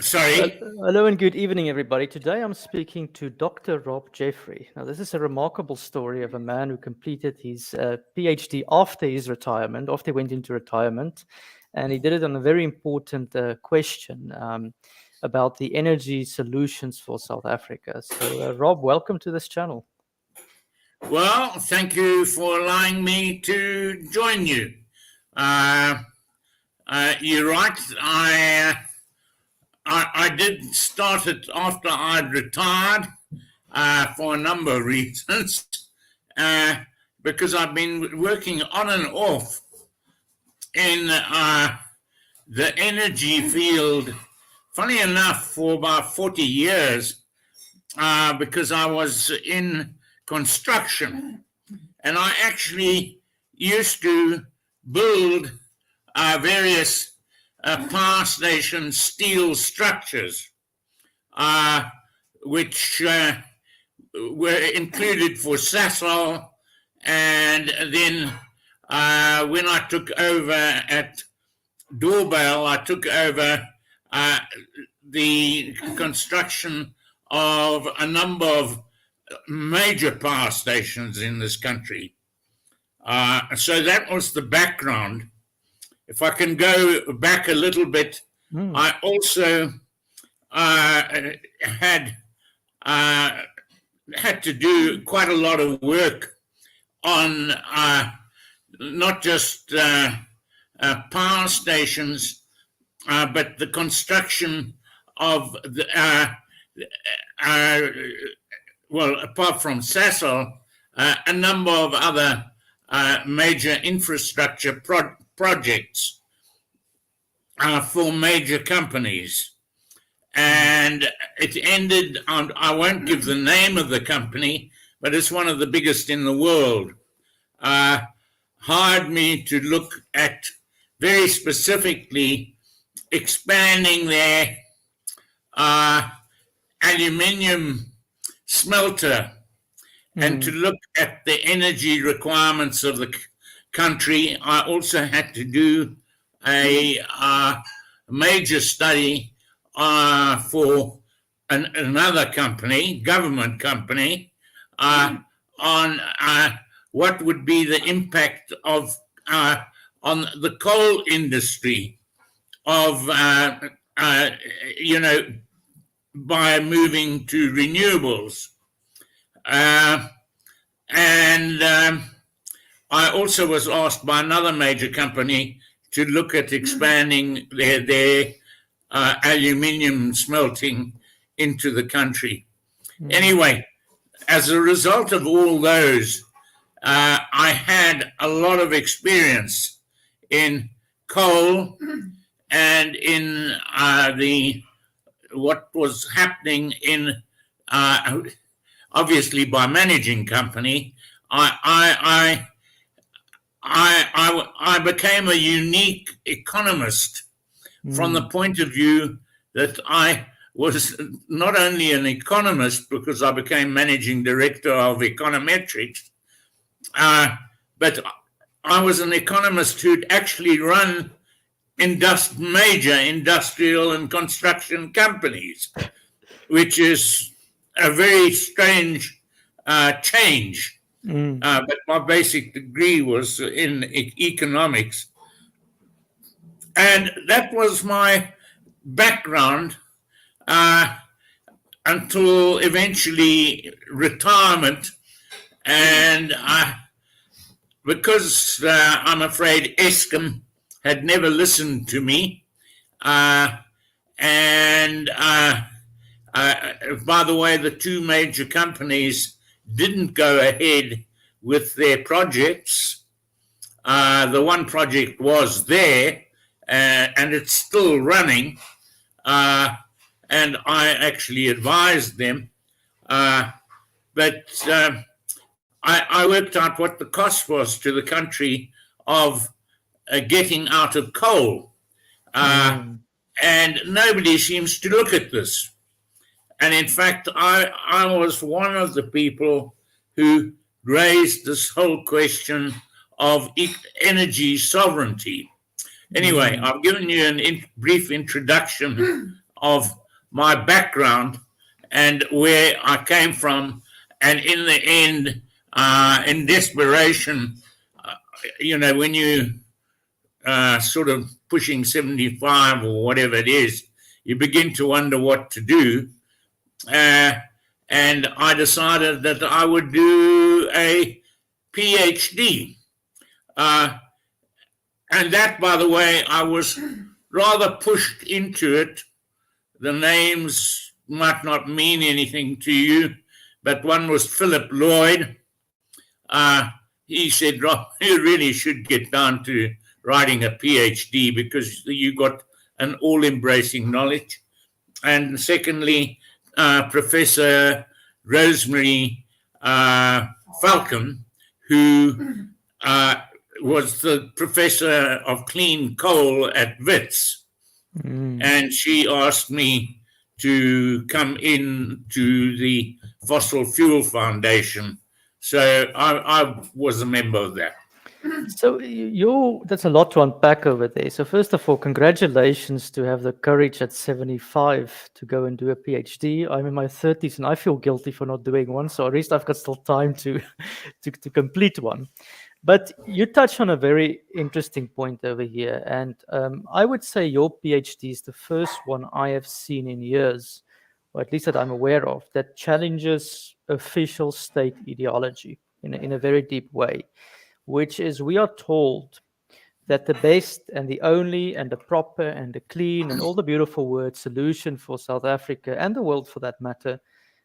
Sorry. Hello and good evening, everybody. Today I'm speaking to Dr. Rob Jeffrey. Now, this is a remarkable story of a man who completed his PhD after his retirement, after he went into retirement, and he did it on a very important question about the energy solutions for South Africa. So, Rob, welcome to this channel. Well, thank you for allowing me to join you. You're right. I did start it after I'd retired for a number of reasons. Because I've been working on and off in the energy field, funny enough, for about 40 years, because I was in construction, and I actually used to build various power station steel structures, which were included for Sasol, and then when I took over at Doorbell, I took over the construction of a number of major power stations in this country. So that was the background. If I can go back a little bit, I also had to do quite a lot of work on not just power stations, but the construction of the well, apart from Sasol, a number of other major infrastructure projects for major companies. And it ended on, I won't give the name of the company, but it's one of the biggest in the world, hired me to look at very specifically expanding their aluminium smelter and to look at the energy requirements of the country. I also had to do a major study for another company, government company, on what would be the impact of on the coal industry of by moving to renewables. And I also was asked by another major company to look at expanding their aluminium smelting into the country. Anyway, as a result of all those, I had a lot of experience in coal and in what was happening in obviously by managing company. I became a unique economist from the point of view that I was not only an economist because I became managing director of econometrics, but I was an economist who'd actually run major industrial and construction companies, which is a very strange change. But my basic degree was in economics. And that was my background until eventually retirement. And because I'm afraid Eskom had never listened to me, and by the way, the two major companies didn't go ahead with their projects. The one project was there, and it's still running, and I actually advised them. But I worked out what the cost was to the country of getting out of coal. And nobody seems to look at this. And in fact, I was one of the people who raised this whole question of energy sovereignty. Anyway, I've given you a brief introduction of my background and where I came from. And in the end, in desperation, when you sort of pushing 75 or whatever it is, you begin to wonder what to do. And I decided that I would do a PhD. And that, by the way, I was rather pushed into it. The names might not mean anything to you, but one was Philip Lloyd. He said, Rob, you really should get down to writing a PhD because you got an all-embracing knowledge. And secondly, Professor Rosemary Falcon, who was the professor of clean coal at WITS. And she asked me to come in to the Fossil Fuel Foundation. So I was a member of that. So that's a lot to unpack over there. So first of all, congratulations to have the courage at 75 to go and do a PhD. I'm in my 30s and I feel guilty for not doing one. So at least I've got still time to complete one. But you touch on a very interesting point over here. And I would say your PhD is the first one I have seen in years, or at least that I'm aware of, that challenges official state ideology in a very deep way, which is we are told that the best and the only and the proper and the clean and all the beautiful words solution for South Africa and the world for that matter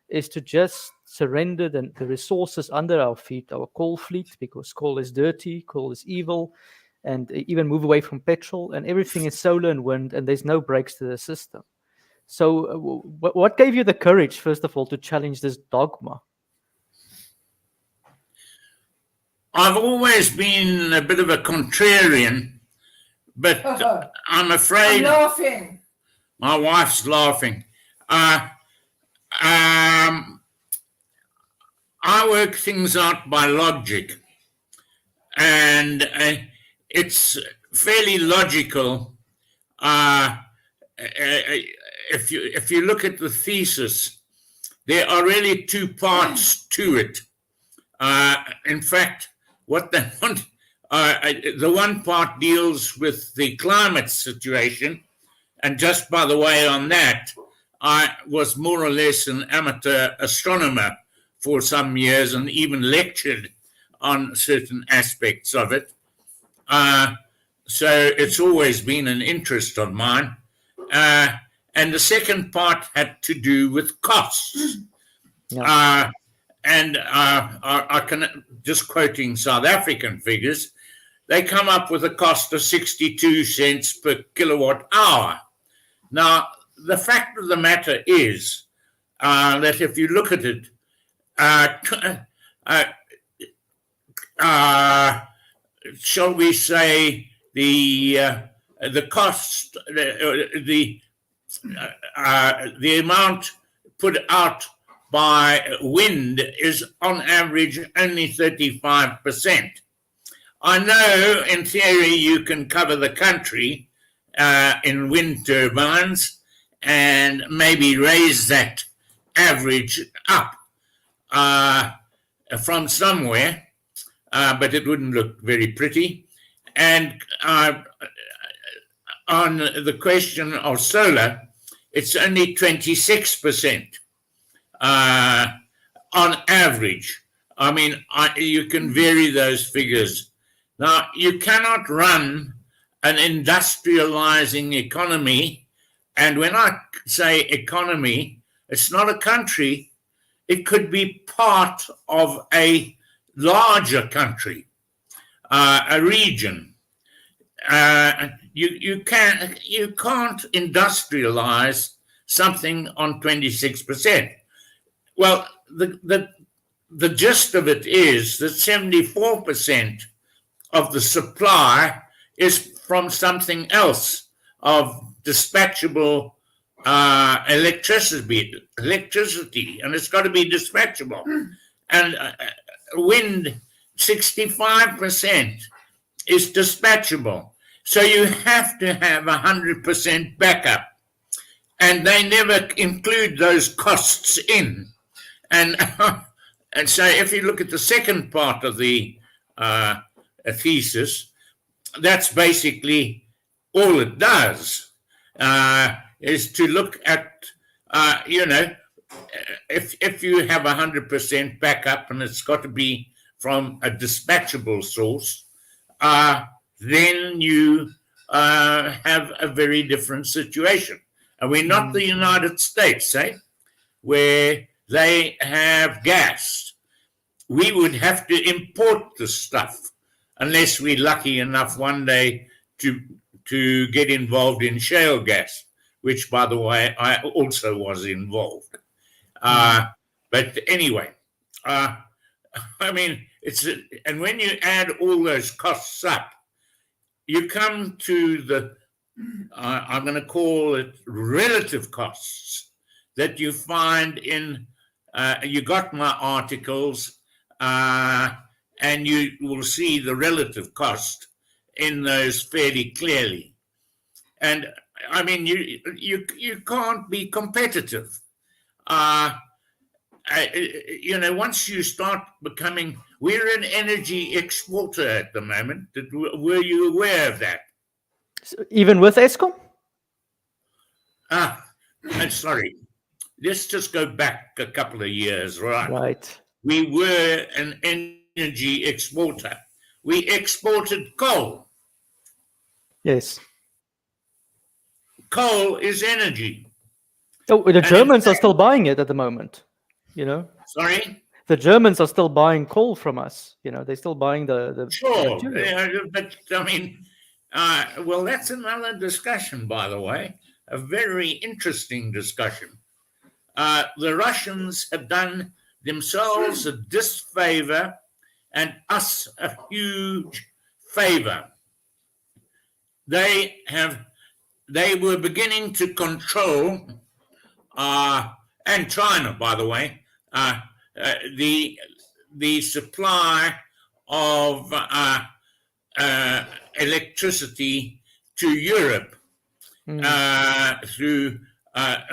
is to just surrender the resources under our feet, our coal fleet, because coal is dirty, coal is evil, and even move away from petrol, and everything is solar and wind, and there's no brakes to the system. So what gave you the courage, first of all, to challenge this dogma? I've always been a bit of a contrarian, but I'm afraid... I'm laughing. My wife's laughing. I work things out by logic, and it's fairly logical. If you look at the thesis, there are really two parts to it. In fact, what they want, the one part deals with the climate situation, and just by the way, on that, I was more or less an amateur astronomer for some years and even lectured on certain aspects of it. So it's always been an interest of mine. And the second part had to do with costs. Yeah. And I can, just quoting South African figures, they come up with a cost of 62 cents per kilowatt hour. Now, the fact of the matter is that if you look at it, shall we say the cost, the amount put out by wind is on average only 35%. I know in theory you can cover the country in wind turbines and maybe raise that average up from somewhere, but it wouldn't look very pretty. And on the question of solar, it's only 26% on average. I mean, you can vary those figures. Now, you cannot run an industrializing economy, and when I say economy, it's not a country. It could be part of a larger country, a region. You can't industrialize something on 26%. Well, the gist of it is that 74% of the supply is from something else, of dispatchable electricity, and it's got to be dispatchable. And wind, 65% is dispatchable. So you have to have 100% backup. and they never include those costs in. And and so, if you look at the second part of the thesis, that's basically all it does, is to look at, if you have 100% backup and it's got to be from a dispatchable source, then you have a very different situation. And we're not the United States, where they have gas. We would have to import the stuff unless we're lucky enough one day to get involved in shale gas, which, by the way, I also was involved. But anyway, I mean, and when you add all those costs up, you come to the, I'm going to call it relative costs that you find in, you got my articles, and you will see the relative cost in those fairly clearly. And I mean, you can't be competitive. Once you start becoming, we're an energy exporter at the moment. Were you aware of that? So even with Eskom? I'm sorry. Let's just go back a couple of years, right? Right. We were an energy exporter. We exported coal. Yes. Coal is energy. Oh, the Germans are still buying it at the moment, Sorry? The Germans are still buying coal from us. They're still buying the Sure. material. But, I mean, well, that's another discussion, by the way, a very interesting discussion. The Russians have done themselves a disfavor and us a huge favor. They were beginning to control, and China, by the way, the supply of electricity to Europe through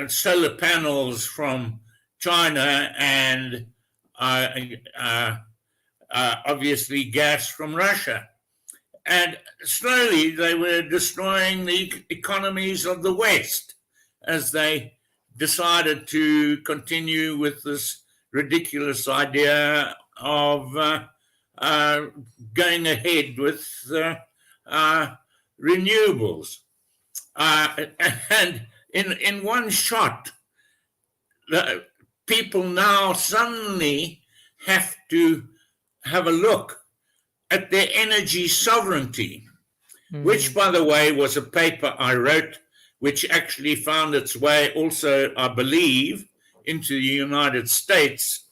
solar panels from China and obviously gas from Russia. And slowly they were destroying the economies of the West as they decided to continue with this ridiculous idea of going ahead with renewables. And in one shot, the people now suddenly have to have a look at their energy sovereignty, which, by the way, was a paper I wrote, which actually found its way also, I believe, into the United States.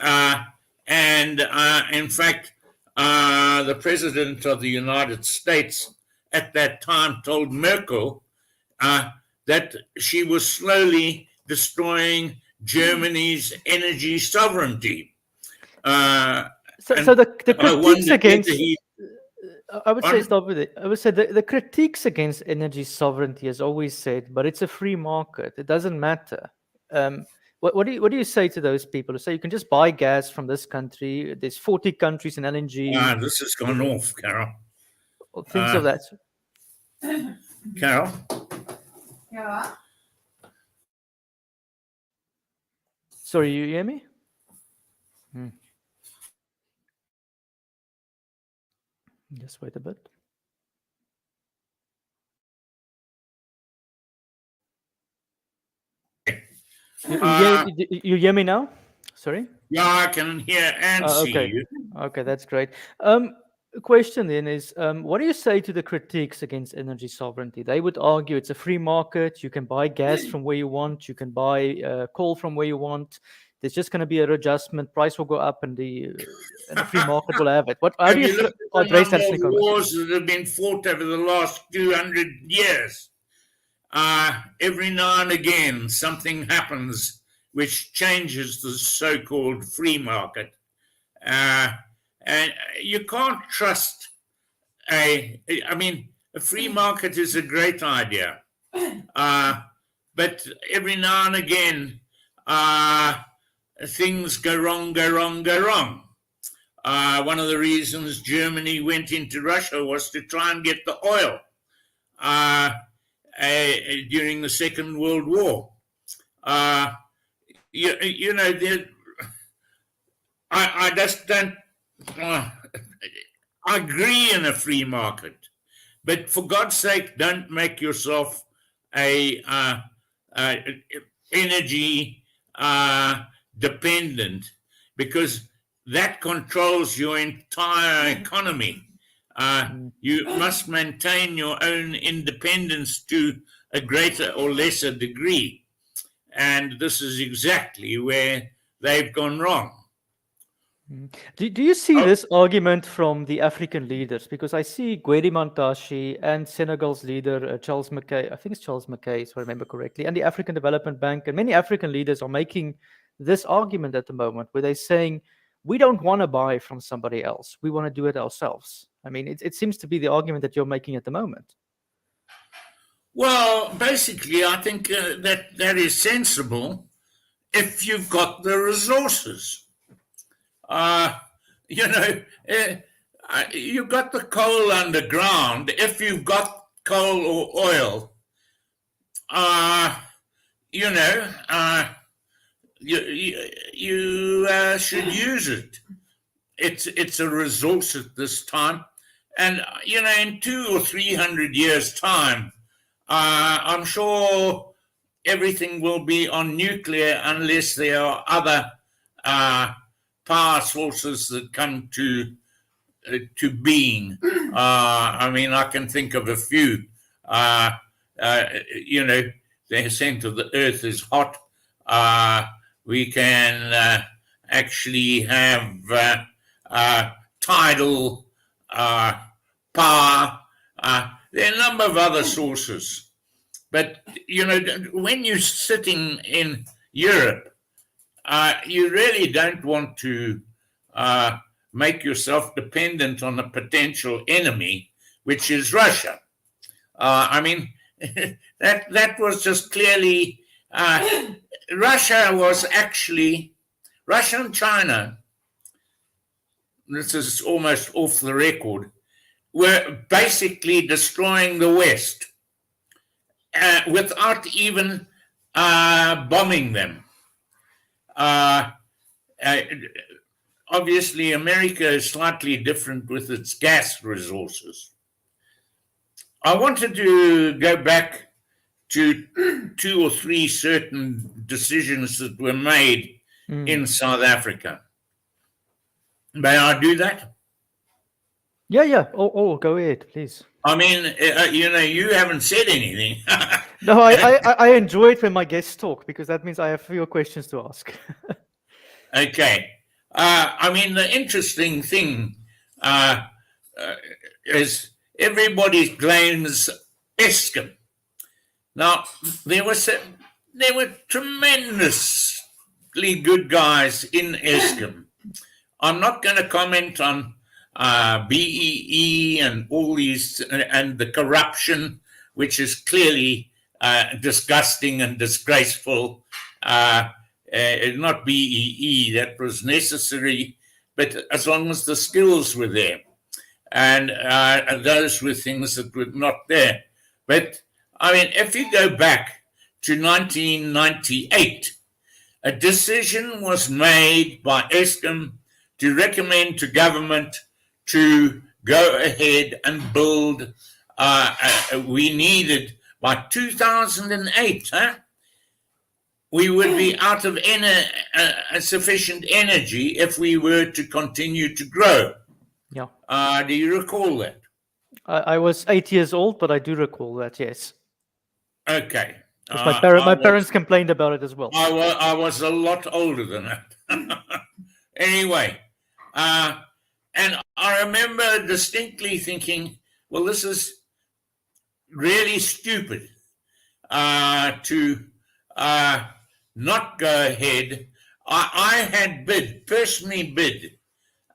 And in fact, the president of the United States at that time told Merkel that she was slowly destroying Germany's energy sovereignty. So the critiques against, I would say, stop with it. I would say the critiques against energy sovereignty has always said, but it's a free market. It doesn't matter. What do you say to those people who say you can just buy gas from this country? There's 40 countries in LNG. This has gone off, Carol. Things of that. Carol? Yeah. Sorry, you hear me? Just wait a bit. You hear me now? Sorry? Yeah, I can hear and see you. Okay, that's great. Question then is, what do you say to the critiques against energy sovereignty? They would argue it's a free market. You can buy gas from where you want. You can buy coal from where you want. There's just going to be an adjustment. Price will go up, and the free market will have it. How do you address that? Wars that have been fought over the last 200 years. Every now and again, something happens which changes the so-called free market. And you can't trust a free market is a great idea. but every now and again, things go wrong. One of the reasons Germany went into Russia was to try and get the oil during the Second World War. You know, I just don't. I agree in a free market, but for God's sake, don't make yourself a energy dependent, because that controls your entire economy. You must maintain your own independence to a greater or lesser degree. And this is exactly where they've gone wrong. Do you see this argument from the African leaders? Because I see Gwedi Mantashe and Senegal's leader, Charles Mackay, I think it's Charles Mackay, if I remember correctly, and the African Development Bank, and many African leaders are making this argument at the moment, where they're saying, we don't want to buy from somebody else. We want to do it ourselves. I mean, it seems to be the argument that you're making at the moment. Well, basically, I think that is sensible if you've got the resources. You know, you've got the coal underground. If you've got coal or oil, you know, you should use it. It's a resource at this time, and you know, in 200 or 300 years' time, I'm sure everything will be on nuclear unless there are other power sources that come to being. I mean, I can think of a few. You know, the center of the earth is hot. We can actually have tidal power. There are a number of other sources. But, you know, when you're sitting in Europe, you really don't want to make yourself dependent on a potential enemy, which is Russia. I mean, that was just clearly Russia and China, this is almost off the record, were basically destroying the West without even bombing them. Obviously, America is slightly different with its gas resources. I wanted to go back to 2 or 3 certain decisions that were made in South Africa. May I do that? Yeah. Oh, go ahead, please. I mean, you know, you haven't said anything. No, I enjoy it when my guests talk, because that means I have fewer questions to ask. Okay. I mean, the interesting thing is everybody blames Eskom. Now, there were tremendously good guys in Eskom. I'm not going to comment on BEE and all these, and the corruption, which is clearly disgusting and disgraceful. Not BEE, that was necessary, but as long as the skills were there. And those were things that were not there. But, I mean, if you go back to 1998, a decision was made by Eskom to recommend to government to go ahead and build. We needed, by 2008, we would be out of sufficient energy if we were to continue to grow. Yeah. Do you recall that? I was 8 years old, but I do recall that, yes. Okay. My parents complained about it as well. I was a lot older than that. Anyway, and I remember distinctly thinking, well, this is really stupid to not go ahead. I had personally bid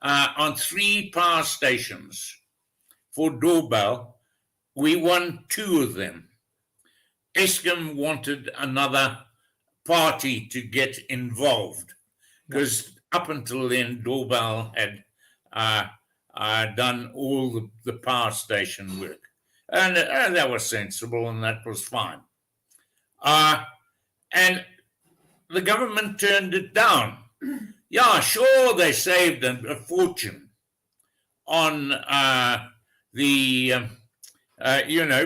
on 3 power stations for doorbell. We won 2 of them. Eskom wanted another party to get involved, because up until then, Doorbell had done all the power station work. And that was sensible, and that was fine. And the government turned it down. Yeah, sure, they saved a fortune on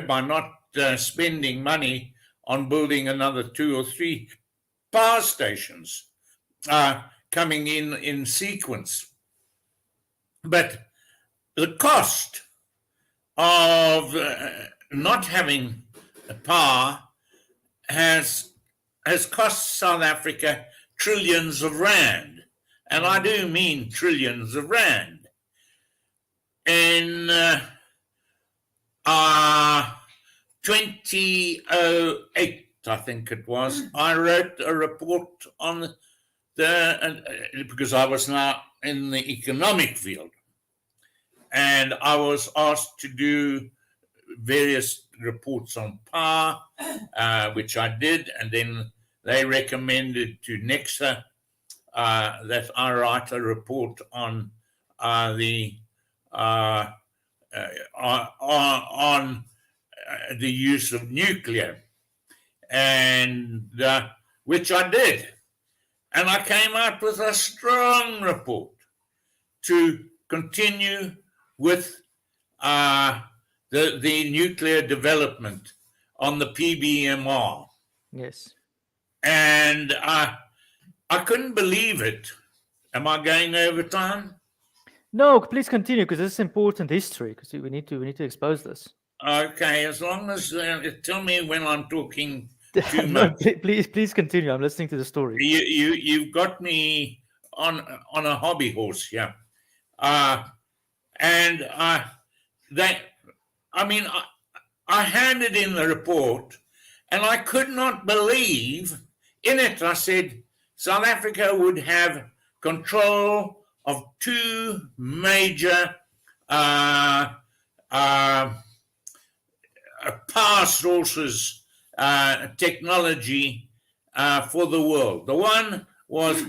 by not spending money on building another 2 or 3 power stations coming in sequence. But the cost of not having power has cost South Africa trillions of rand. And I do mean trillions of rand. In 2008, I think it was, I wrote a report on because I was now in the economic field, and I was asked to do various reports on power, which I did, and then they recommended to Nexa that I write a report on the use of nuclear, and which I did, and I came out with a strong report to continue with the nuclear development on the PBMR. Yes. And I couldn't believe it. Am I going over time? No, please continue, because this is important history, because we need to expose this. Okay, as long as tell me when I'm talking too No, much. please continue. I'm listening to the story. You've got me on a hobby horse, yeah. And I handed in the report, and I could not believe in it. I said South Africa would have control of 2 major power sources, technology for the world. The one was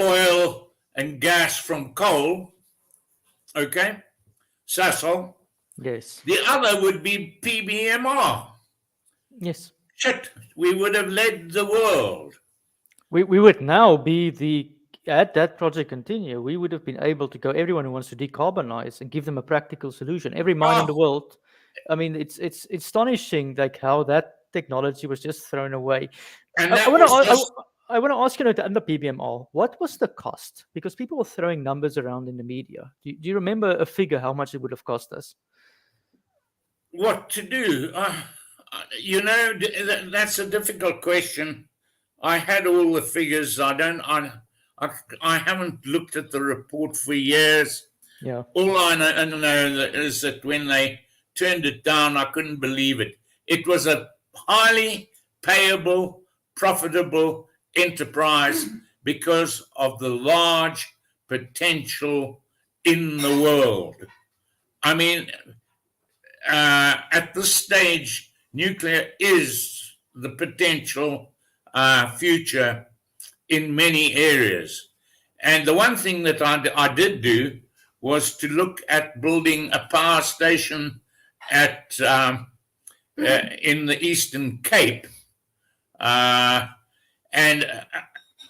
oil and gas from coal, okay, Sasol. Yes. The other would be PBMR. Yes. Shit, we would have led the world. We would now be had that project continue, we would have been able to go, everyone who wants to decarbonize, and give them a practical solution. Every mine in the world. I mean, it's astonishing, like, how that technology was just thrown away. And I want to ask you, under PBMR, what was the cost? Because people were throwing numbers around in the media. Do you remember a figure how much it would have cost us? What to do? That's a difficult question. I had all the figures. I haven't looked at the report for years. Yeah. All I know is that when they turned it down, I couldn't believe it. It was a highly payable, profitable enterprise because of the large potential in the world. I mean, at this stage, nuclear is the potential future in many areas. And the one thing that I did do was to look at building a power station at in the Eastern Cape. And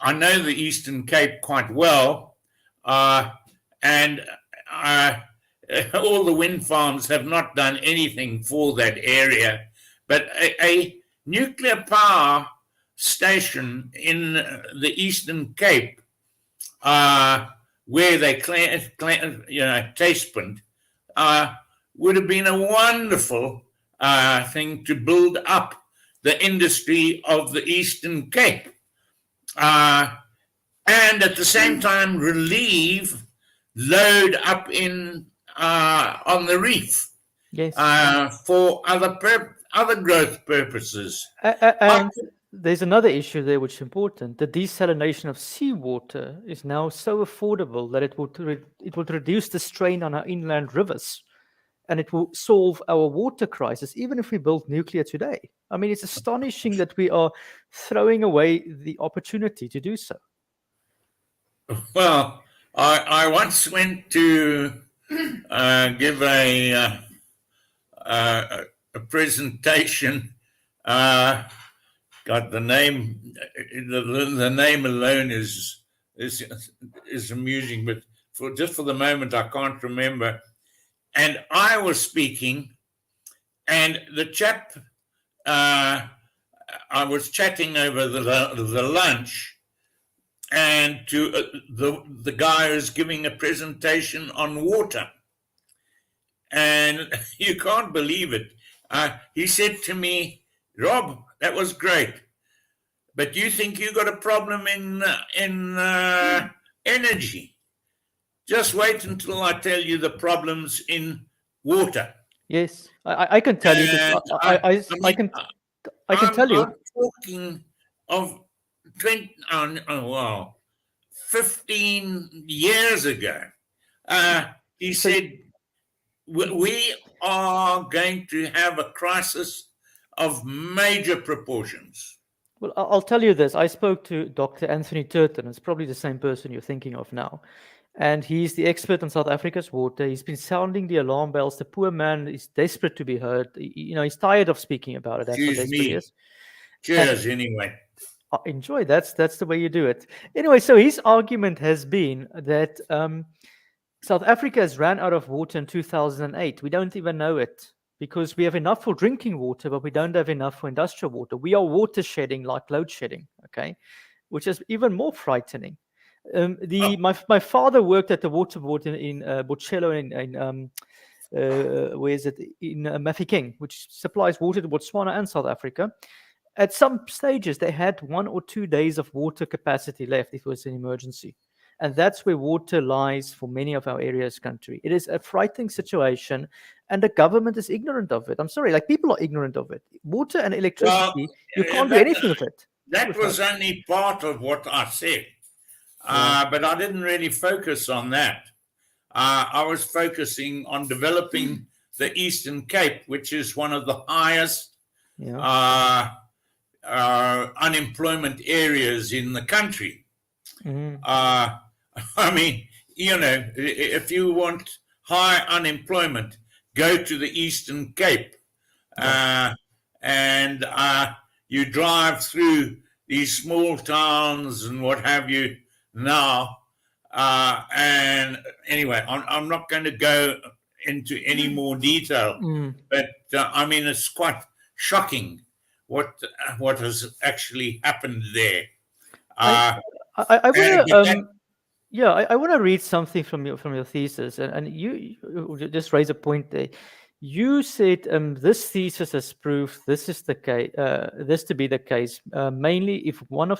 I know the Eastern Cape quite well. And all the wind farms have not done anything for that area. But a nuclear power station in the Eastern Cape, where they Taspent, would have been a wonderful thing to build up the industry of the Eastern Cape, and at the same time load up on the reef. Yes. For other growth purposes. And there's another issue there which is important. The desalination of seawater is now so affordable that it would reduce the strain on our inland rivers. and it will solve our water crisis, even if we build nuclear today. I mean, it's astonishing that we are throwing away the opportunity to do so. Well, I once went to give a presentation. God, the name alone is amusing, but for the moment I can't remember. And I was speaking, and the chap, I was chatting over the lunch, and to the guy who's giving a presentation on water, and you can't believe it. He said to me, "Rob, that was great, but you think you got a problem in energy? Just wait until I tell you the problems in water." Yes, I can tell you. I can tell you. I'm talking of 15 years ago. He said, we are going to have a crisis of major proportions. Well, I'll tell you this. I spoke to Dr. Anthony Turton. It's probably the same person you're thinking of now. And he's the expert on South Africa's water. He's been sounding the alarm bells. The poor man is desperate to be heard. He's tired of speaking about it. That's what desperate is. Cheers, anyway. Enjoy. That's the way you do it. Anyway, so his argument has been that South Africa has ran out of water in 2008. We don't even know it because we have enough for drinking water, but we don't have enough for industrial water. We are water shedding like load shedding, okay, which is even more frightening. My father worked at the water board in Botshello in where is it, in Mafeking, which supplies water to Botswana and South Africa. At some stages, they had 1 or 2 days of water capacity left if it was an emergency. And that's where water lies for many of our areas country. It is a frightening situation, and the government is ignorant of it. I'm sorry, like people are ignorant of it. Water and electricity, you can't do anything with it. That was only part of what I said. But I didn't really focus on that. I was focusing on developing the Eastern Cape, which is one of the highest unemployment areas in the country. I mean, if you want high unemployment, go to the Eastern Cape. And you drive through these small towns and what have you now. And anyway, I'm not going to go into any more detail, but I mean, it's quite shocking what has actually happened there. I want to read something from your thesis, and you just raise a point there. You said this thesis has proved this is the case. This to be the case mainly if one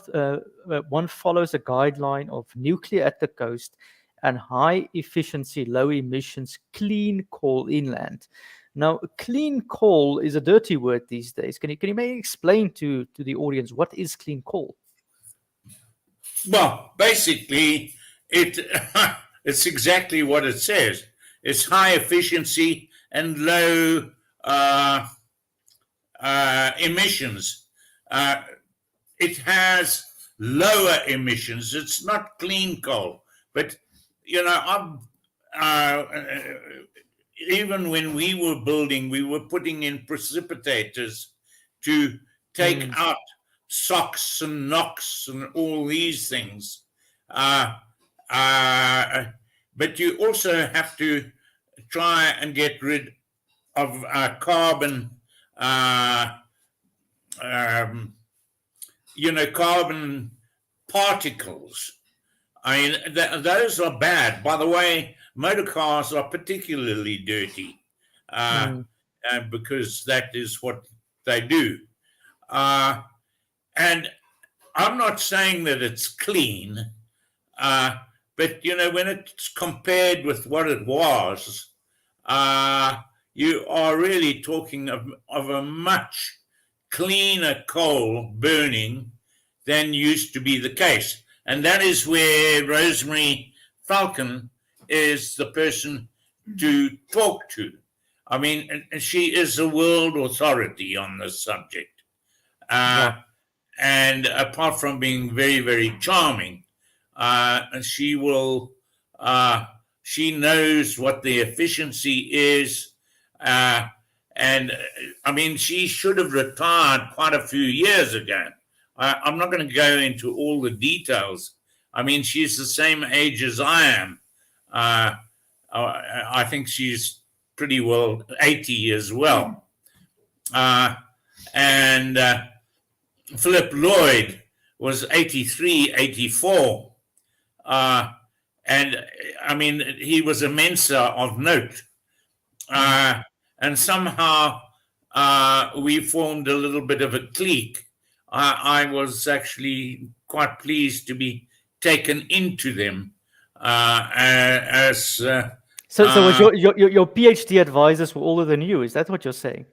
follows a guideline of nuclear at the coast and high efficiency, low emissions, clean coal inland. Now, clean coal is a dirty word these days. Can you maybe explain to the audience what is clean coal? Well, basically, it's exactly what it says. It's high efficiency and low emissions. It has lower emissions. It's not clean coal, but even when we were building, we were putting in precipitators to take out SOx and NOx and all these things. But you also have to try and get rid of carbon, carbon particles. I mean, those are bad. By the way, motor cars are particularly dirty because that is what they do. And I'm not saying that it's clean, but, when it's compared with what it was, you are really talking of a much cleaner coal burning than used to be the case. And that is where Rosemary Falcon is the person to talk to. I mean, she is a world authority on this subject. Wow. And apart from being very, very charming, she will, she knows what the efficiency is. And I mean, she should have retired quite a few years ago. I'm not going to go into all the details. I mean, she's the same age as I am. I think she's pretty well 80 as well. And Philip Lloyd was 83, 84. And I mean, he was a Mensa of note. And somehow we formed a little bit of a clique. I was actually quite pleased to be taken into them So was your PhD advisors were older than you? Is that what you're saying?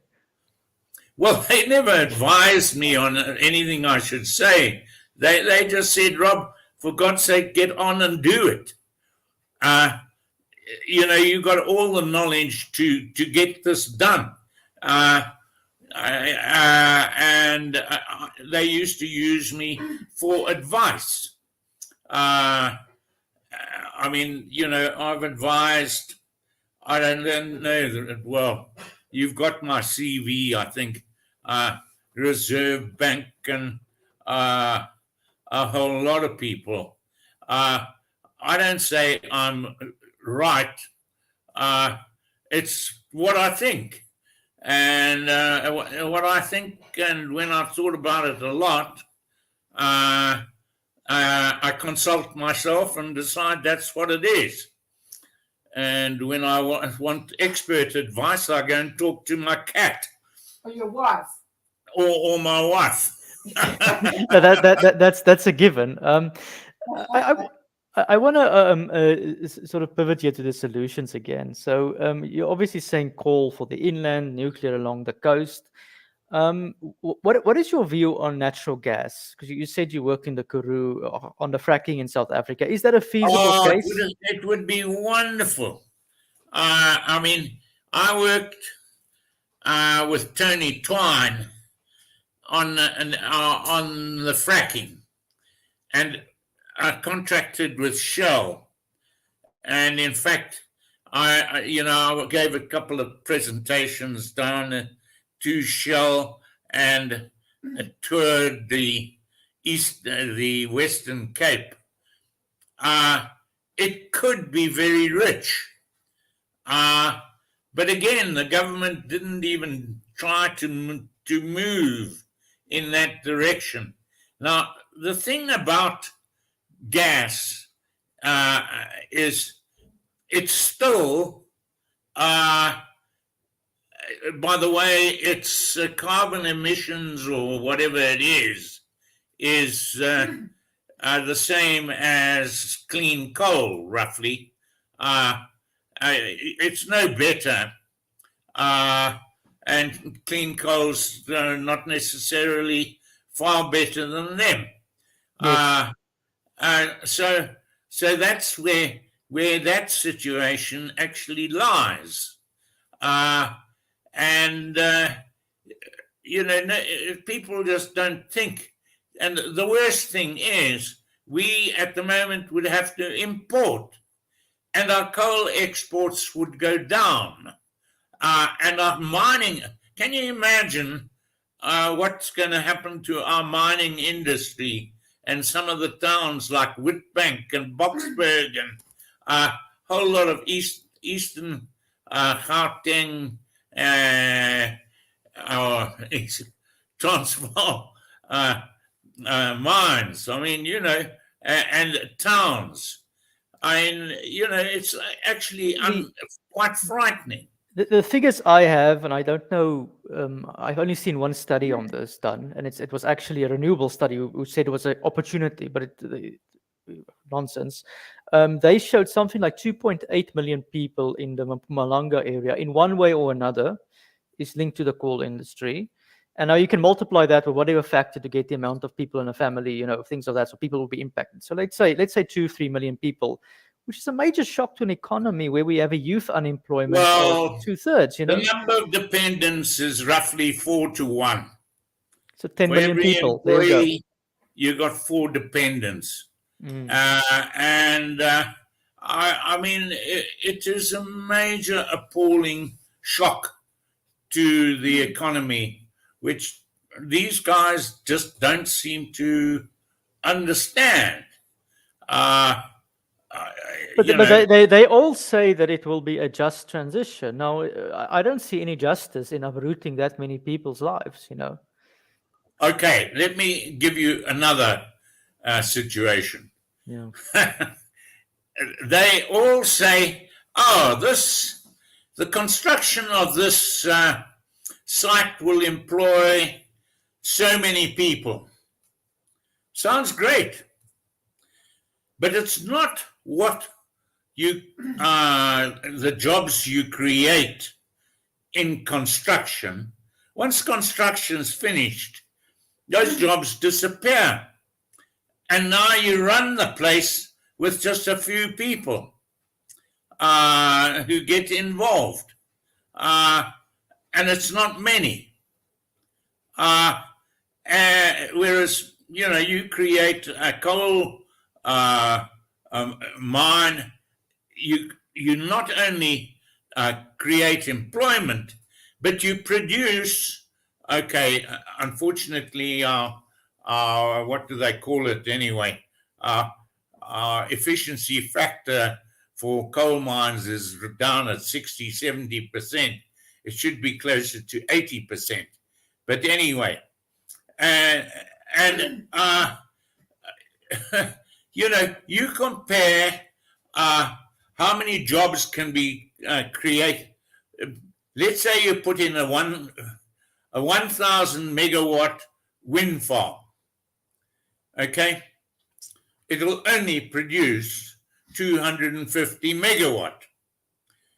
Well, they never advised me on anything I should say. They just said, Rob, for God's sake, get on and do it. You know, you got all the knowledge to get this done. And they used to use me for advice. I mean, you know, I've advised, I don't know, well, you've got my CV, I think, Reserve Bank and a whole lot of people. I don't say I'm right. It's what I think. And what I think, and when I've thought about it a lot, I consult myself and decide that's what it is. And when I want expert advice, I go and talk to my cat. Or your wife. Or my wife. No, that's a given. I want to sort of pivot here to the solutions again. So you're obviously saying call for the inland, nuclear along the coast. What is your view on natural gas? Because you said you work in the Karoo on the fracking in South Africa. Is that a feasible case? It would be wonderful. I mean, I worked with Tony Twine on the fracking, and I contracted with Shell. And in fact, I gave a couple of presentations down to Shell and toured the Western Cape. It could be very rich. But again, the government didn't even try to move in that direction. Now, the thing about gas is it's still, by the way, its carbon emissions or whatever it is the same as clean coal, roughly. It's no better. And clean coal's not necessarily far better than them. Yes. So that's where that situation actually lies. People just don't think. And the worst thing is, we at the moment would have to import, and our coal exports would go down. And our mining, can you imagine what's going to happen to our mining industry and some of the towns like Witbank and Boksburg and a whole lot of eastern Gauteng Transvaal mines. I mean, and towns. I mean, it's actually quite frightening. The figures I have, and I don't know, I've only seen one study on this done, and it was actually a renewable study who said it was an opportunity, but nonsense. They showed something like 2.8 million people in the Mpumalanga area, in one way or another, is linked to the coal industry. And now you can multiply that with whatever factor to get the amount of people in a family, things like that. So people will be impacted. So let's say 2-3 million people which is a major shock to an economy where we have a youth unemployment Well, of 2/3. the number of dependents is roughly 4 to 1. So 10 For million every people. There you go. employee, you got 4 dependents. I mean, it is a major, appalling shock to the economy, which these guys just don't seem to understand. But they all say that it will be a just transition. Now, I don't see any justice in uprooting that many people's lives, Okay, let me give you another situation. Yeah. They all say, the construction of this site will employ so many people. Sounds great. But it's not what the jobs you create in construction. Once construction's finished, those jobs disappear. And now you run the place with just a few people who get involved. And it's not many. Whereas, you create a coal mine, you not only create employment, but you produce, unfortunately, what do they call it anyway? Our efficiency factor for coal mines is down at 60, 70%. It should be closer to 80%. But anyway, you compare how many jobs can be created. Let's say you put in a 1,000 megawatt wind farm. Okay, it will only produce 250 megawatt.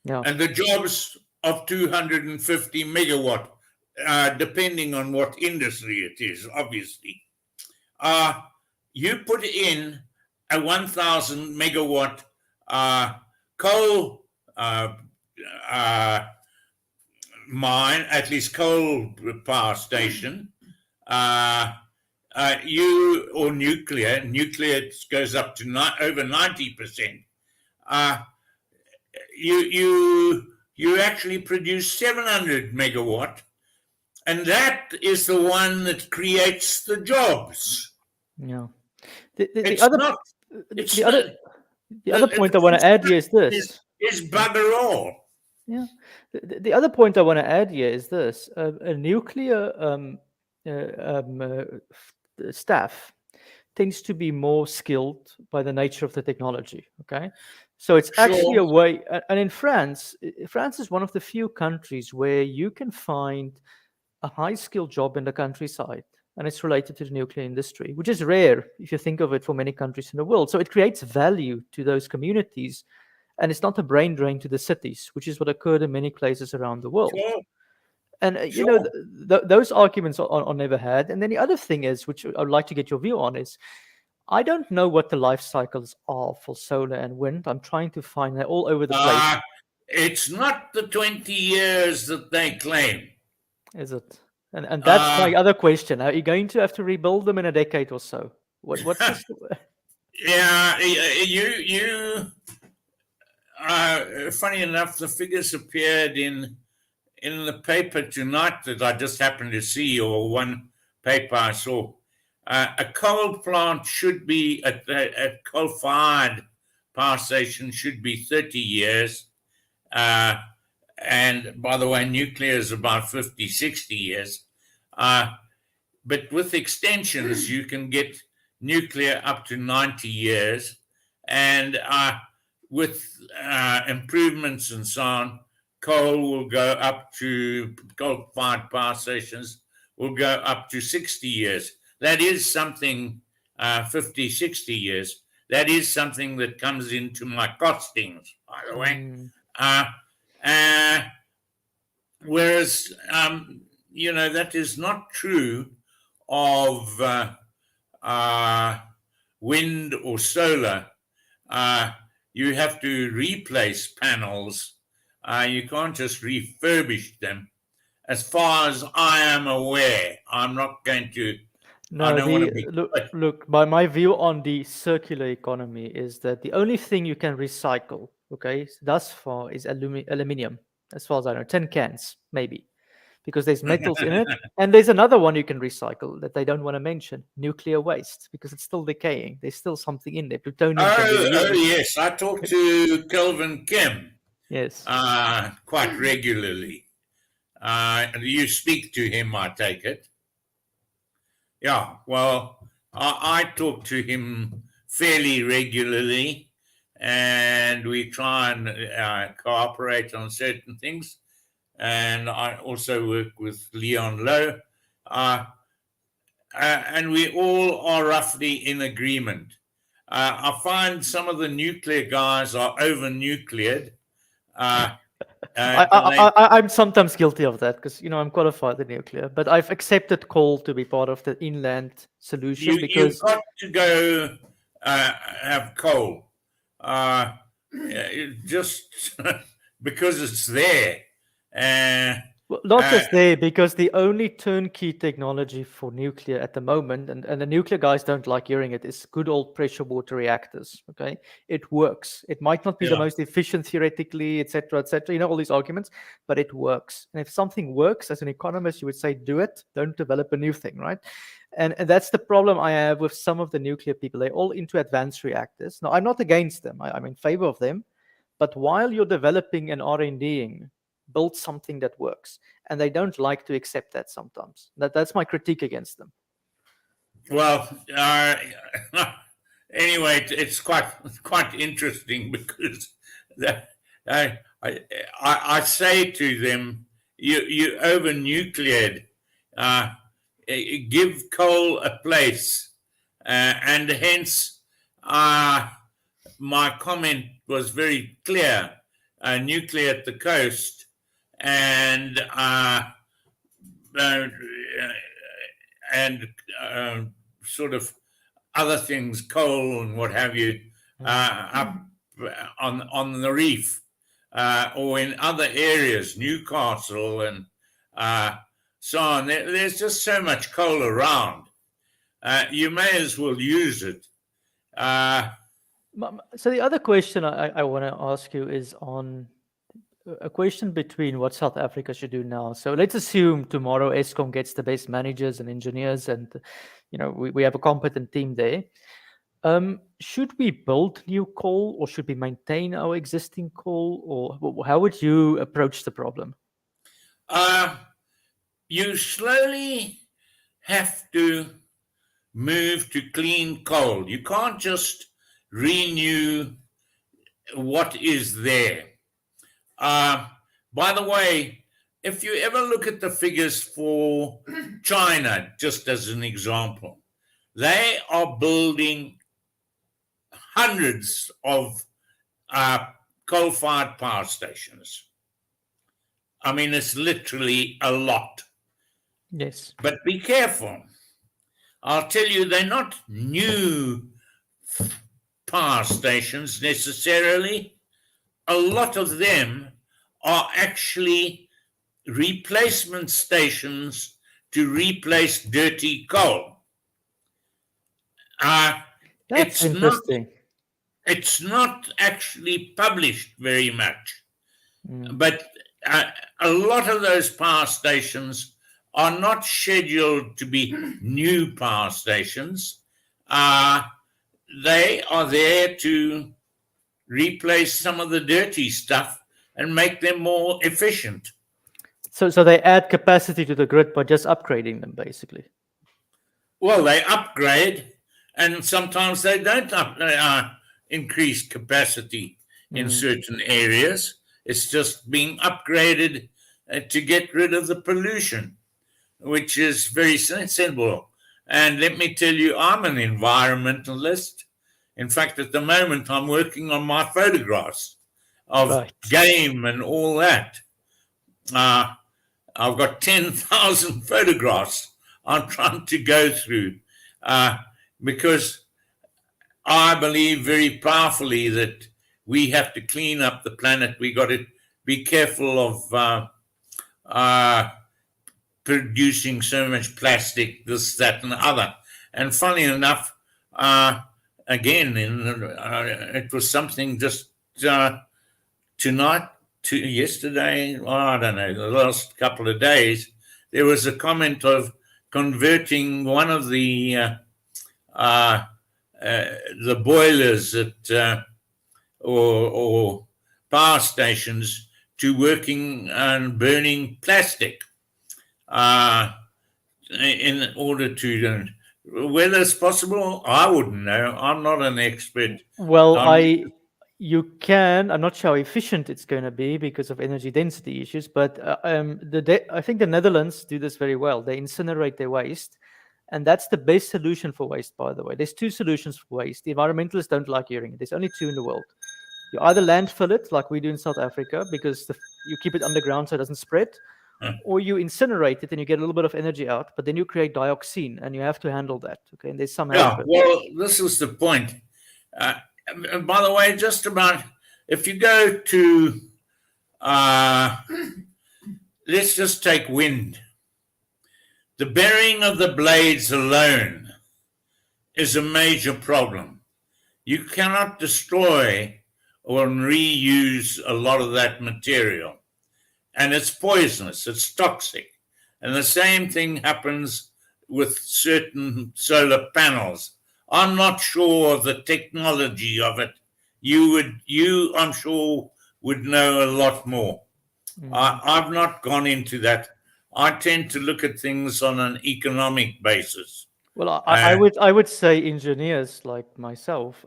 Yeah. And the jobs of 250 megawatt, depending on what industry it is, obviously, you put in a 1,000 megawatt coal mine, at least coal power station, or nuclear goes up to over 90%. You actually produce 700 megawatt, and that is the one that creates the jobs. Yeah. The other point I want to add here is this. Is bugger all. Yeah. The other point I want to add here is this. A nuclear staff tends to be more skilled by the nature of the technology, okay? So it's actually a way, and in France is one of the few countries where you can find a high-skilled job in the countryside, and it's related to the nuclear industry, which is rare if you think of it for many countries in the world. So it creates value to those communities, and it's not a brain drain to the cities, which is what occurred in many places around the world. Sure. And those arguments are never had. And then the other thing is, which I'd like to get your view on, is I don't know what the life cycles are for solar and wind. I'm trying to find that all over the place. It's not the 20 years that they claim. Is it? And that's my other question. Are you going to have to rebuild them in a decade or so? What's this? Yeah, funny enough, the figures appeared in the paper tonight that I just happened to see, or one paper I saw. A coal plant should be, a coal-fired power station should be 30 years. And by the way, nuclear is about 50, 60 years. But with extensions, you can get nuclear up to 90 years. And with improvements and so on, coal-fired power stations will go up to 60 years. That is something, 50, 60 years. That is something that comes into my costings, by the way. Whereas, that is not true of wind or solar. you have to replace panels. You can't just refurbish them. As far as I am aware, I'm not going to. I No, don't want to be. look, my view on the circular economy is that the only thing you can recycle, okay, thus far is aluminium, as far as I know, 10 cans, maybe, because there's metals in it. And there's another one you can recycle that they don't want to mention, nuclear waste, because it's still decaying. There's still something in there. Plutonium can be Oh, reused. yes. I talk to Kelvin Kim Yes. quite regularly. You speak to him, I take it. Yeah, well, I talk to him fairly regularly, and we try and cooperate on certain things. And I also work with Leon Lowe, and we all are roughly in agreement. I find some of the nuclear guys are over-nucleared. I'm sometimes guilty of that because I'm qualified in nuclear, but I've accepted coal to be part of the inland solution You've because got to go have coal, just because it's there. well, not just there, because the only turnkey technology for nuclear at the moment, and the nuclear guys don't like hearing it, is good old pressure water reactors. Okay, it works. It might not be the Yeah. most efficient theoretically, etc., etc. All these arguments, but it works. And if something works, as an economist, you would say, do it. Don't develop a new thing, right? And that's the problem I have with some of the nuclear people. They're all into advanced reactors. Now, I'm not against them. I'm in favor of them. But while you're developing and R&Ding, build something that works. And they don't like to accept that sometimes. That's my critique against them. Well, anyway, it's quite interesting because I say to them, you over nucleared. Give coal a place, and hence my comment was very clear: nuclear at the coast, and sort of other things, coal and what have you, up on the reef, or in other areas, Newcastle and so on. There's just so much coal around. You may as well use it. So the other question I want to ask you is on a question between what South Africa should do now. So let's assume tomorrow Eskom gets the best managers and engineers, and we have a competent team there. Should we build new coal, or should we maintain our existing coal, or how would you approach the problem? You slowly have to move to clean coal. You can't just renew what is there. By the way, if you ever look at the figures for China, just as an example, they are building hundreds of coal-fired power stations. I mean, it's literally a lot. Yes. But be careful. I'll tell you, they're not new power stations necessarily. A lot of them are actually replacement stations to replace dirty coal. That's interesting. It's not actually published very much, but a lot of those power stations are not scheduled to be new power stations. They are there to replace some of the dirty stuff and make them more efficient. So they add capacity to the grid by just upgrading them, basically. Well, they upgrade, and sometimes they don't increase capacity in certain areas. It's just being upgraded to get rid of the pollution, which is very sensible. And let me tell you, I'm an environmentalist. In fact, at the moment, I'm working on my photographs of game and all that. I've got 10,000 photographs I'm trying to go through because I believe very powerfully that we have to clean up the planet. We got to be careful of producing so much plastic, this, that, and the other. And funny enough, again, it was something just yesterday, I don't know, the last couple of days, there was a comment of converting one of the boilers at or power stations to working and burning plastic in order to. Whether it's possible, I wouldn't know. I'm not an expert. Well, you can. I'm not sure how efficient it's going to be because of energy density issues, but I think the Netherlands do this very well. They incinerate their waste, and that's the best solution for waste, by the way. There's two solutions for waste. The environmentalists don't like hearing it. There's only two in the world. You either landfill it, like we do in South Africa, because you keep it underground so it doesn't spread, or you incinerate it and you get a little bit of energy out, but then you create dioxin, and you have to handle that. Okay, and there's some. Yeah, well, this is the point. By the way, just about if you go to, let's just take wind. The bearing of the blades alone is a major problem. You cannot destroy or reuse a lot of that material. And it's poisonous, it's toxic. And the same thing happens with certain solar panels. I'm not sure of the technology of it. You, I'm sure, would know a lot more. I've not gone into that. I tend to look at things on an economic basis. Well, I would say engineers like myself.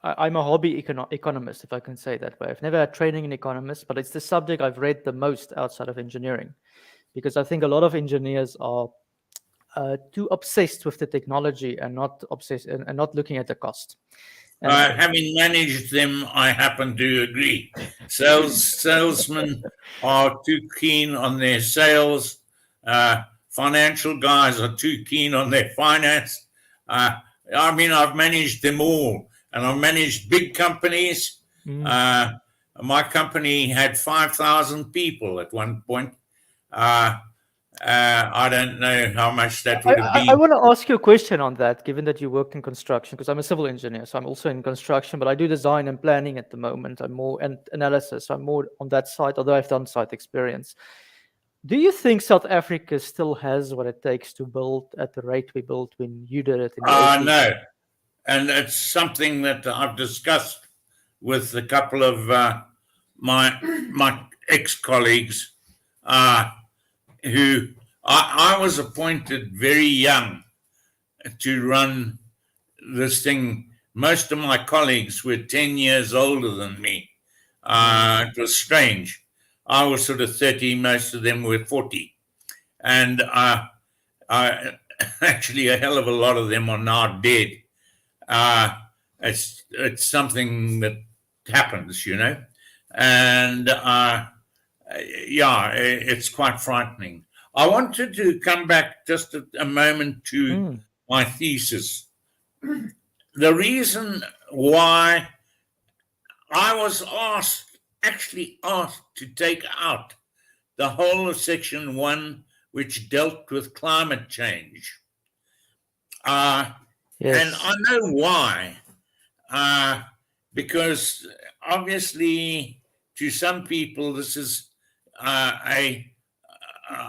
I'm a hobby economist, if I can say that way. I've never had training in economists, but it's the subject I've read the most outside of engineering, because I think a lot of engineers are too obsessed with the technology and not obsessed and not looking at the cost. Having managed them, I happen to agree. Salesmen are too keen on their sales. Financial guys are too keen on their finance. I mean, I've managed them all, and I've managed big companies. My company had 5,000 people at one point. I don't know how much that would have been. I want to ask you a question on that, given that you work in construction, because I'm a civil engineer, so I'm also in construction, but I do design and planning at the moment. I'm more and analysis. I'm more on that side, although I've done site experience. Do you think South Africa still has what it takes to build at the rate we built when you did it? No, and it's something that I've discussed with a couple of my ex-colleagues. Who I was appointed very young to run this thing. Most of my colleagues were 10 years older than me. It was strange. I was sort of 30, most of them were 40. And actually a hell of a lot of them are now dead. It's something that happens, you know. And yeah, it's quite frightening. I wanted to come back just a moment to my thesis. The reason why I was actually asked to take out the whole of section 1, which dealt with climate change. Yes. And I know why. Because obviously to some people this is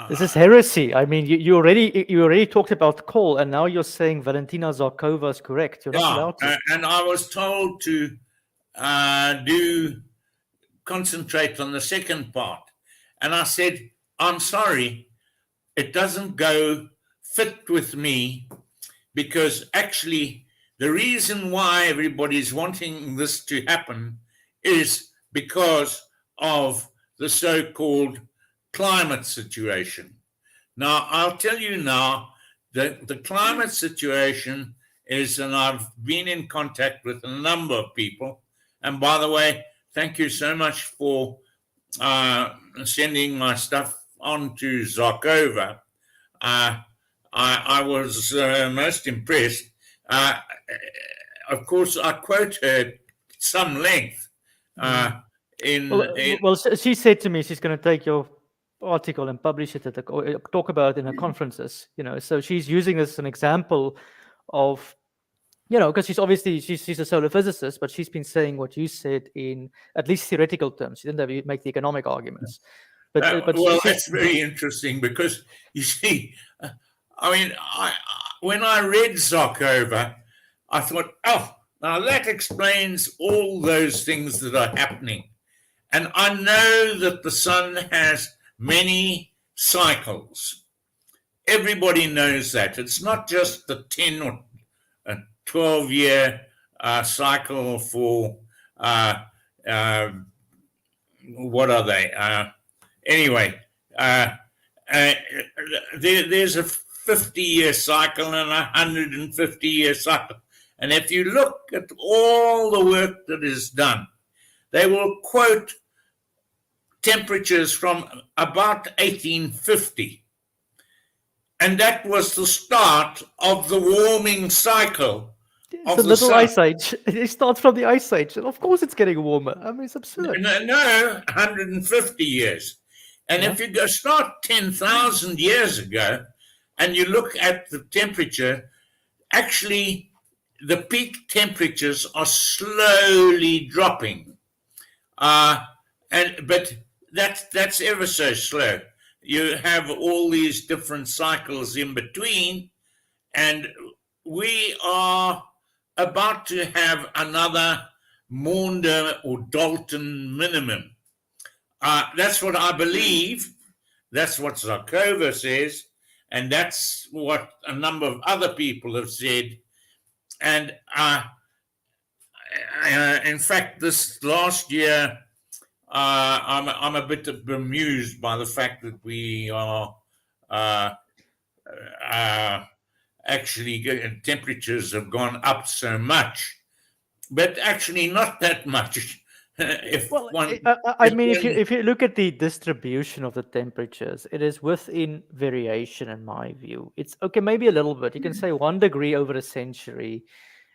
this is heresy. I mean, you already talked about coal, and now you're saying Valentina Zarkova is correct. You're not allowed to. And I was told to concentrate on the second part, and I said, I'm sorry, it doesn't go fit with me, because actually the reason why everybody's wanting this to happen is because of the so-called climate situation. Now, I'll tell you now that the climate situation is, and I've been in contact with a number of people, and by the way, thank you so much for sending my stuff on to Zarkova. I was most impressed. Of course, I quote her some length. Well, she said to me she's going to take your article and publish it or talk about it in her conferences. So she's using this as an example of, because she's a solar physicist, but she's been saying what you said in at least theoretical terms. She didn't make the economic arguments. But well, that's very interesting because you see, when I read Zarkova, I thought, oh, now that explains all those things that are happening. And I know that the sun has many cycles. Everybody knows that. It's not just the 10 or 12-year cycle for, what are they? Anyway, there's a 50-year cycle and a 150-year cycle. And if you look at all the work that is done, they will quote temperatures from about 1850. And that was the start of the warming cycle. It's a little ice age. It starts from the ice age. And of course it's getting warmer. I mean, it's absurd. No, 150 years. And if you start 10,000 years ago and you look at the temperature, actually the peak temperatures are slowly dropping. But that's ever so slow. You have all these different cycles in between, and we are about to have another Maunder or Dalton minimum. That's what I believe. That's what Zarkova says, and that's what a number of other people have said. And in fact, this last year, I'm a bit bemused by the fact that we are actually temperatures have gone up so much, but actually not that much. If you look at the distribution of the temperatures, it is within variation, in my view. It's okay, maybe a little bit. You can say 1 degree over a century.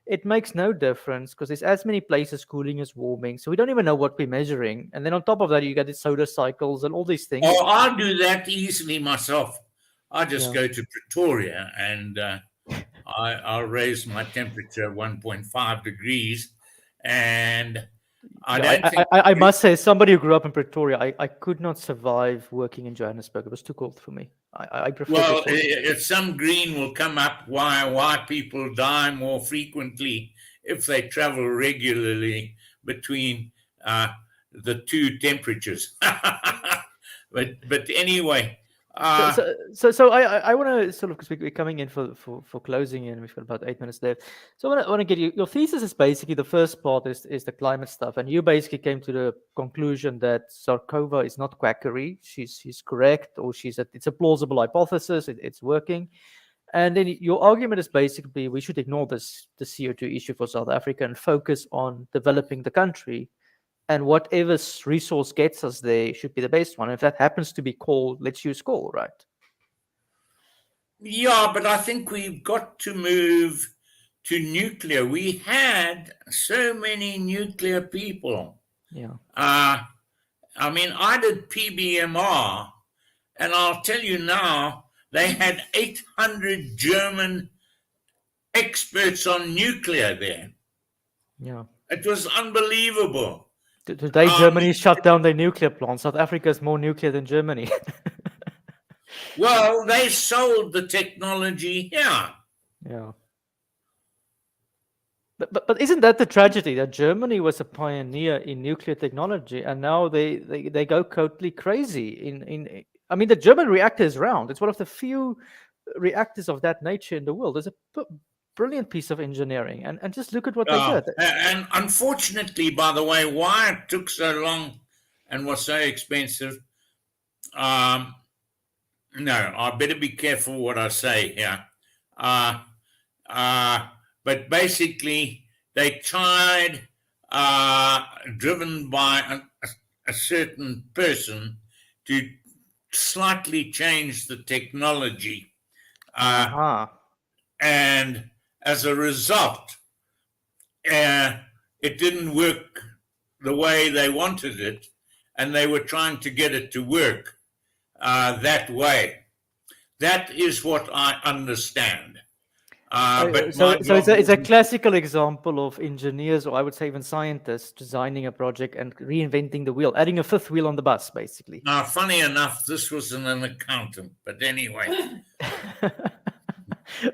It makes no difference because there's as many places cooling as warming. So we don't even know what we're measuring. And then on top of that, you get the solar cycles and all these things. Oh, I'll do that easily myself. I just go to Pretoria and I'll raise my temperature 1.5 degrees. And I must say, somebody who grew up in Pretoria, I could not survive working in Johannesburg. It was too cold for me. I prefer. Well, if some green will come up why people die more frequently if they travel regularly between the two temperatures. but anyway. So I want to sort of, because we're coming in for closing in, we've got about 8 minutes left. So I want to get your thesis is basically the first part is the climate stuff, and you basically came to the conclusion that Zarkova is not quackery. She's correct, or it's a plausible hypothesis. It's working, and then your argument is basically we should ignore the CO2 issue for South Africa and focus on developing the country. And whatever resource gets us there should be the best one. If that happens to be coal, let's use coal, right? Yeah, but I think we've got to move to nuclear. We had so many nuclear people. Yeah. I did PBMR, and I'll tell you now, they had 800 German experts on nuclear there. Yeah. It was unbelievable. Today, Germany shut down their nuclear plant. South Africa is more nuclear than Germany. Well, they sold the technology here. Yeah. But isn't that the tragedy, that Germany was a pioneer in nuclear technology, and now they go totally crazy the German reactor is round. It's one of the few reactors of that nature in the world. It's a brilliant piece of engineering, and just look at what they did. And unfortunately, by the way, why it took so long and was so expensive, no, I better be careful what I say here. But basically, they tried, driven by a certain person, to slightly change the technology. And as a result, it didn't work the way they wanted it, and they were trying to get it to work that way. That is what I understand. But So, my job it's a wasn't. classical example of engineers, or I would say even scientists, designing a project and reinventing the wheel, adding a fifth wheel on the bus, basically. Now, funny enough, this was an accountant, but anyway.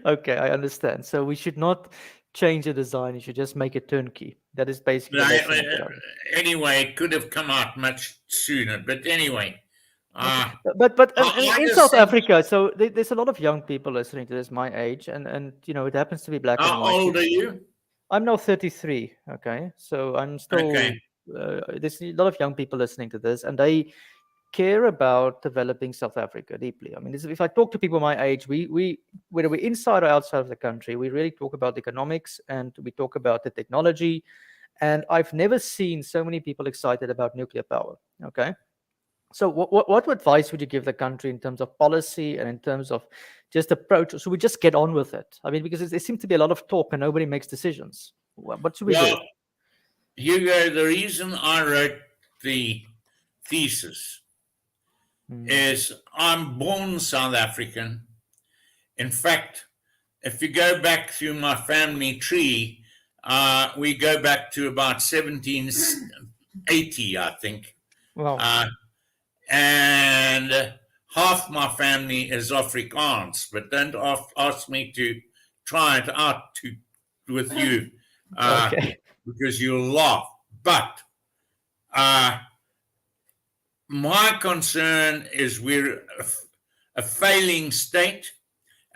Okay, I understand. So we should not change the design. You should just make it turnkey. That is basically the lesson I get out of it. Anyway, it could have come out much sooner. But anyway, Okay. But I in just South think, Africa, so there's a lot of young people listening to this my age, and you know it happens to be black and how white. old are you? I'm now 33. Okay, so I'm still. Okay. There's a lot of young people listening to this, and they care about developing South Africa deeply. I mean, if I talk to people my age, we whether we're inside or outside of the country, we really talk about economics and we talk about the technology. And I've never seen so many people excited about nuclear power. Okay. So what advice would you give the country in terms of policy and in terms of just approach? So we just get on with it. I mean, because there seems to be a lot of talk and nobody makes decisions. What should we do? Well, Hugo, the reason I wrote the thesis is I'm born South African. In fact, if you go back through my family tree, we go back to about 1780, I think. Wow. And half my family is Afrikaans, but don't ask me to try it out with you Okay. because you'll laugh. But my concern is we're a failing state,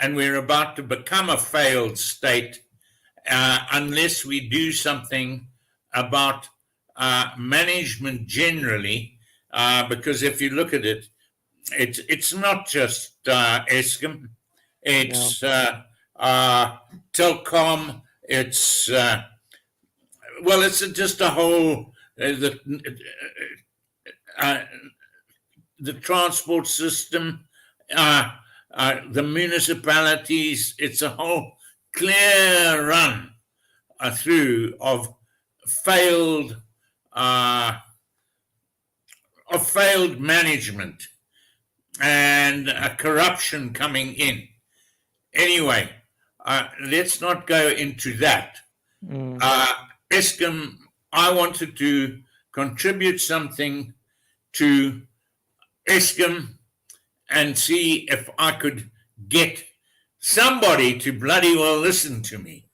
and we're about to become a failed state unless we do something about management generally. Because if you look at it, it's not just Eskom, it's Telkom, it's it's just a whole the transport system, the municipalities. It's a whole clear run through of failed management and corruption coming in. Anyway, let's not go into that. Eskom, I wanted to contribute something to Eskom and see if I could get somebody to bloody well listen to me.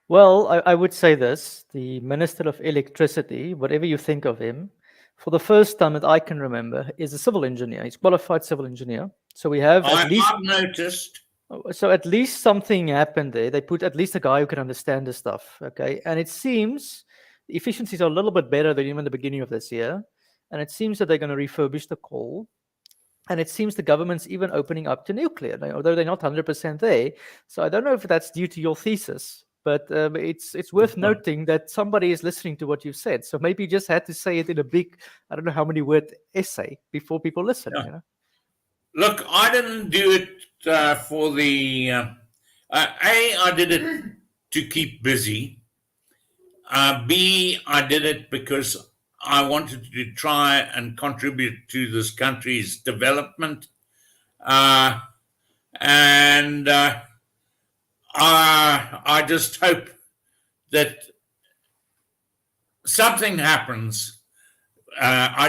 Well, I would say this: the Minister of Electricity, whatever you think of him, for the first time that I can remember, is a civil engineer. He's qualified civil engineer. So we have at least. I've noticed. So at least something happened there. They put at least a guy who can understand this stuff. Okay, and it seems the efficiencies are a little bit better than even the beginning of this year. And it seems that they're going to refurbish the coal. And it seems the government's even opening up to nuclear, although they're not 100% there. So I don't know if that's due to your thesis, but it's worth noting that somebody is listening to what you've said. So maybe you just had to say it in a big, I don't know how many word essay before people listen. Yeah. You know? Look, I didn't do it for the I did it to keep busy. B, I did it because I wanted to try and contribute to this country's development. And I just hope that something happens.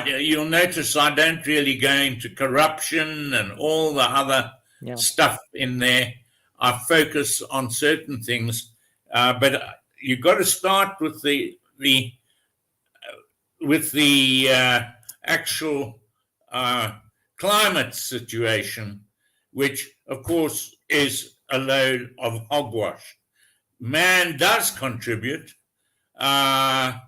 You'll notice I don't really go into corruption and all the other stuff in there. I focus on certain things, but you've got to start with the actual climate situation, which of course is a load of hogwash. Man does contribute, and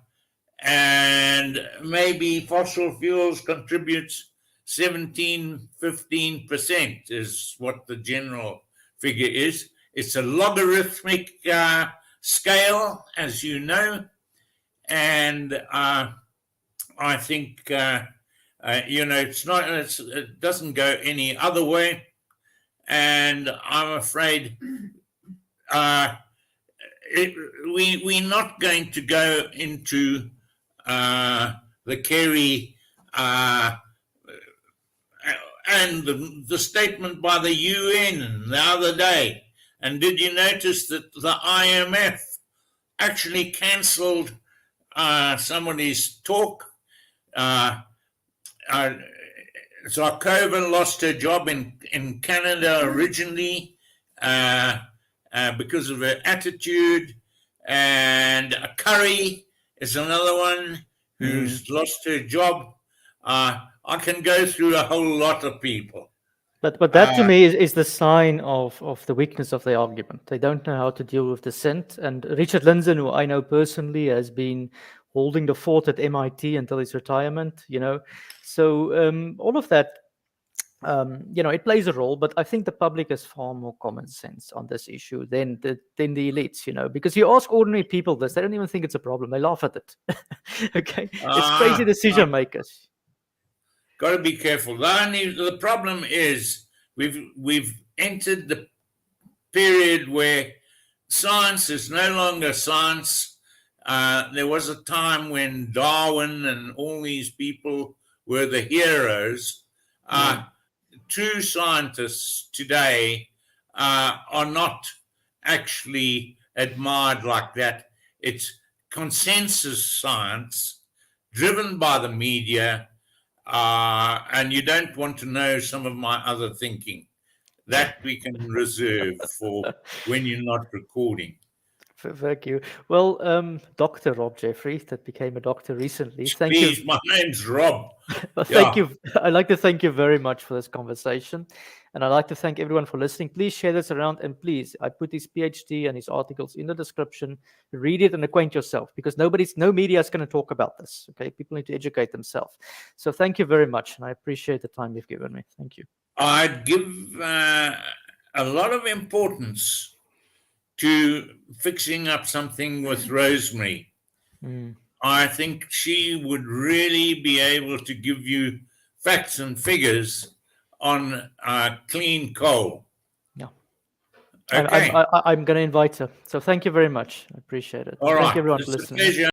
maybe fossil fuels contributes 15% is what the general figure is. It's a logarithmic scale, as you know, and I think it doesn't go any other way, and I'm afraid we're not going to go into the Kerry and the statement by the UN the other day. And did you notice that the IMF actually cancelled somebody's talk? Zarkova lost her job in Canada originally because of her attitude, and Curry is another one who's lost her job. I can go through a whole lot of people. But that to me is the sign of the weakness of the argument. They don't know how to deal with dissent. And Richard Lindzen, who I know personally, has been holding the fort at MIT until his retirement, So all of that, it plays a role, but I think the public has far more common sense on this issue than the elites, because you ask ordinary people this, they don't even think it's a problem. They laugh at it. Okay. It's crazy decision makers. Got to be careful. The problem is we've entered the period where science is no longer science. There was a time when Darwin and all these people were the heroes. True scientists today are not actually admired like that. It's consensus science driven by the media. And you don't want to know some of my other thinking. That we can reserve for when you're not recording. Thank you. Well, Dr. Rob Jeffrey, that became a doctor recently. Thank you. Please, my name's Rob. Well, thank you. I'd like to thank you very much for this conversation. And I'd like to thank everyone for listening. Please share this around. And please, I put his PhD and his articles in the description. Read it and acquaint yourself, because no media is going to talk about this. Okay, people need to educate themselves. So thank you very much. And I appreciate the time you've given me. Thank you. I'd give a lot of importance to fixing up something with Rosemary. I think she would really be able to give you facts and figures on clean coal. Yeah. Okay. I'm going to invite her. So thank you very much. I appreciate it. All right. Thank you everyone It's for a listening. pleasure.